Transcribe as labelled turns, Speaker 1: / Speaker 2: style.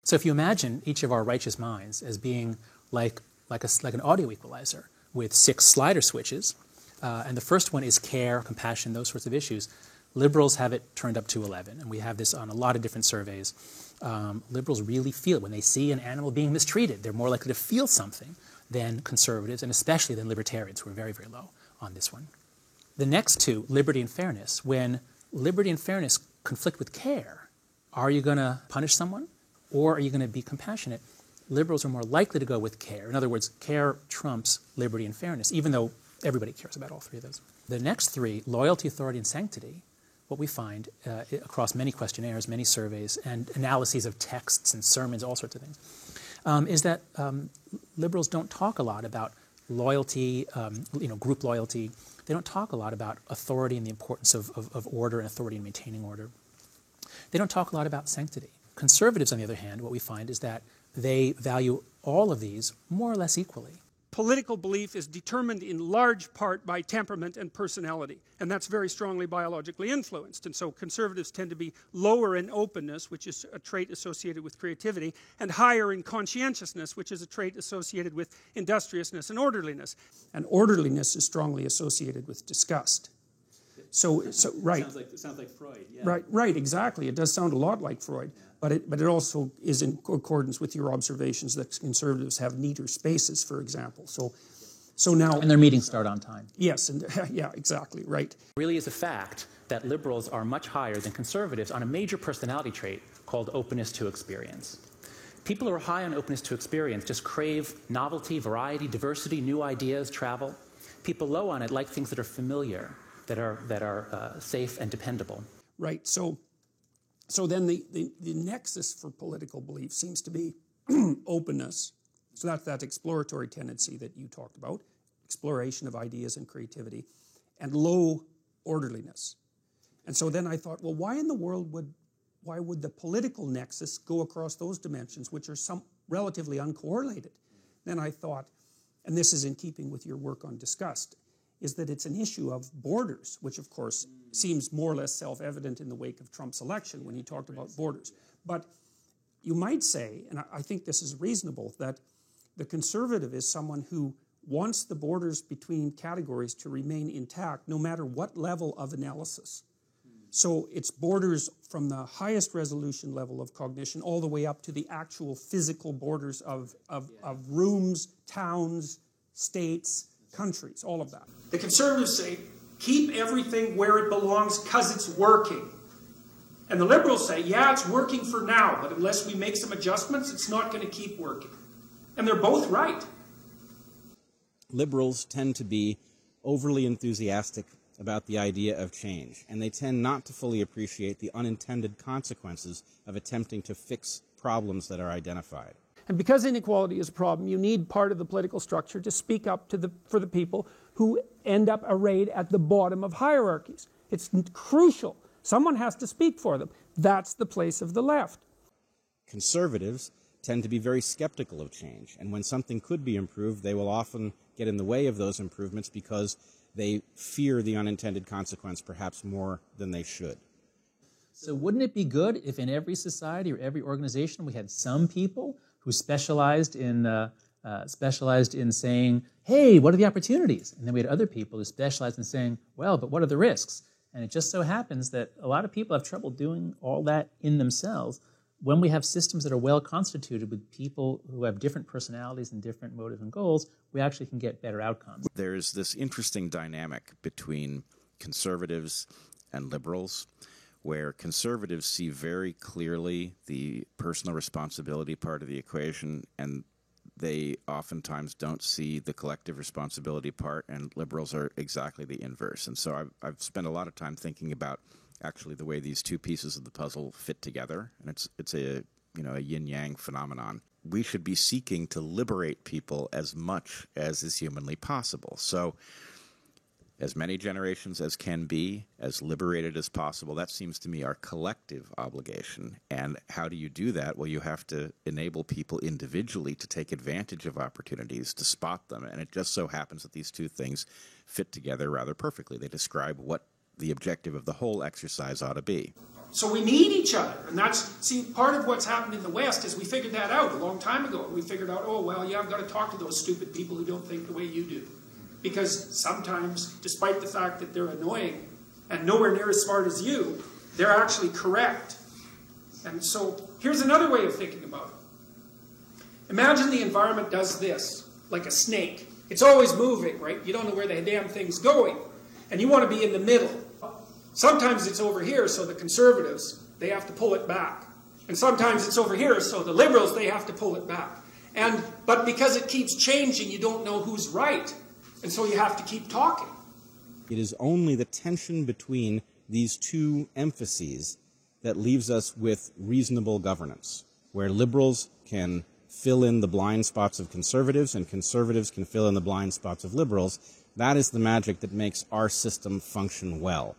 Speaker 1: So if you imagine each of our righteous minds as being like an audio equalizer with 6 slider switches, and the first one is care, compassion, those sorts of issues, liberals have it turned up to 11, and we have this on a lot of different surveys. Liberals really feel it. When they see an animal being mistreated, they're more likely to feel something than conservatives, and especially than libertarians, who are very, very low on this one. The next two, liberty and fairness. When liberty and fairness conflict with care, are you going to punish someone, or are you going to be compassionate? Liberals are more likely to go with care. In other words, care trumps liberty and fairness, even though everybody cares about all three of those. The next three, loyalty, authority, and sanctity, what we find across many questionnaires, many surveys, and analyses of texts and sermons, all sorts of things, is that liberals don't talk a lot about loyalty, group loyalty. They don't talk a lot about authority and the importance of order and authority in maintaining order. They don't talk a lot about sanctity. Conservatives, on the other hand, what we find is that they value all of these more or less equally.
Speaker 2: Political belief is determined in large part by temperament and personality, and that's very strongly biologically influenced. And so conservatives tend to be lower in openness, which is a trait associated with creativity, and higher in conscientiousness, which is a trait associated with industriousness and orderliness. And orderliness is strongly associated with disgust. So right.
Speaker 1: It sounds like Freud.
Speaker 2: Yeah. Right, exactly. It does sound a lot like Freud, yeah. But it also is in accordance with your observations that conservatives have neater spaces, for example. So now,
Speaker 1: and their meetings start on time.
Speaker 2: Yes, and yeah, exactly, right.
Speaker 1: It really is a fact that liberals are much higher than conservatives on a major personality trait called openness to experience. People who are high on openness to experience just crave novelty, variety, diversity, new ideas, travel. People low on it like things that are familiar, that are safe and dependable.
Speaker 2: Right. So then the nexus for political belief seems to be openness. So that's that exploratory tendency that you talked about, exploration of ideas and creativity, and low orderliness. And so then I thought, well, why in the world would the political nexus go across those dimensions, which are relatively uncorrelated? Then I thought, and this is in keeping with your work on disgust, is that it's an issue of borders, which of course seems more or less self-evident in the wake of Trump's election when he talked about borders. But you might say, and I think this is reasonable, that the conservative is someone who wants the borders between categories to remain intact no matter what level of analysis. So it's borders from the highest resolution level of cognition all the way up to the actual physical borders of rooms, towns, states, countries, all of that. The conservatives say, keep everything where it belongs because it's working. And the liberals say, yeah, it's working for now, but unless we make some adjustments, it's not going to keep working. And they're both right.
Speaker 3: Liberals tend to be overly enthusiastic about the idea of change, and they tend not to fully appreciate the unintended consequences of attempting to fix problems that are identified.
Speaker 2: And because inequality is a problem, you need part of the political structure to speak up for the people who end up arrayed at the bottom of hierarchies. It's crucial. Someone has to speak for them. That's the place of the left.
Speaker 3: Conservatives tend to be very skeptical of change, and when something could be improved, they will often get in the way of those improvements because they fear the unintended consequence perhaps more than they should.
Speaker 1: So wouldn't it be good if in every society or every organization we had some people who specialized in saying, hey, what are the opportunities? And then we had other people who specialized in saying, well, but what are the risks? And it just so happens that a lot of people have trouble doing all that in themselves. When we have systems that are well constituted with people who have different personalities and different motives and goals, we actually can get better outcomes.
Speaker 3: There's this interesting dynamic between conservatives and liberals, where conservatives see very clearly the personal responsibility part of the equation, and they oftentimes don't see the collective responsibility part, and liberals are exactly the inverse. And so I've spent a lot of time thinking about actually the way these two pieces of the puzzle fit together, and it's a yin-yang phenomenon. We should be seeking to liberate people as much as is humanly possible. So as many generations as can be, as liberated as possible, that seems to me our collective obligation. And how do you do that? Well, you have to enable people individually to take advantage of opportunities, to spot them. And it just so happens that these two things fit together rather perfectly. They describe what the objective of the whole exercise ought to be.
Speaker 2: So we need each other. And that's, see, part of what's happened in the West is we figured that out a long time ago. We figured out, oh, well, yeah, I've got to talk to those stupid people who don't think the way you do. Because sometimes, despite the fact that they're annoying and nowhere near as smart as you, they're actually correct. And so here's another way of thinking about it. Imagine the environment does this, like a snake. It's always moving, right? You don't know where the damn thing's going. And you want to be in the middle. Sometimes it's over here, so the conservatives, they have to pull it back. And sometimes it's over here, so the liberals, they have to pull it back. But because it keeps changing, you don't know who's right. And so you have to keep talking.
Speaker 4: It is only the tension between these two emphases that leaves us with reasonable governance, where liberals can fill in the blind spots of conservatives and conservatives can fill in the blind spots of liberals. That is the magic that makes our system function well.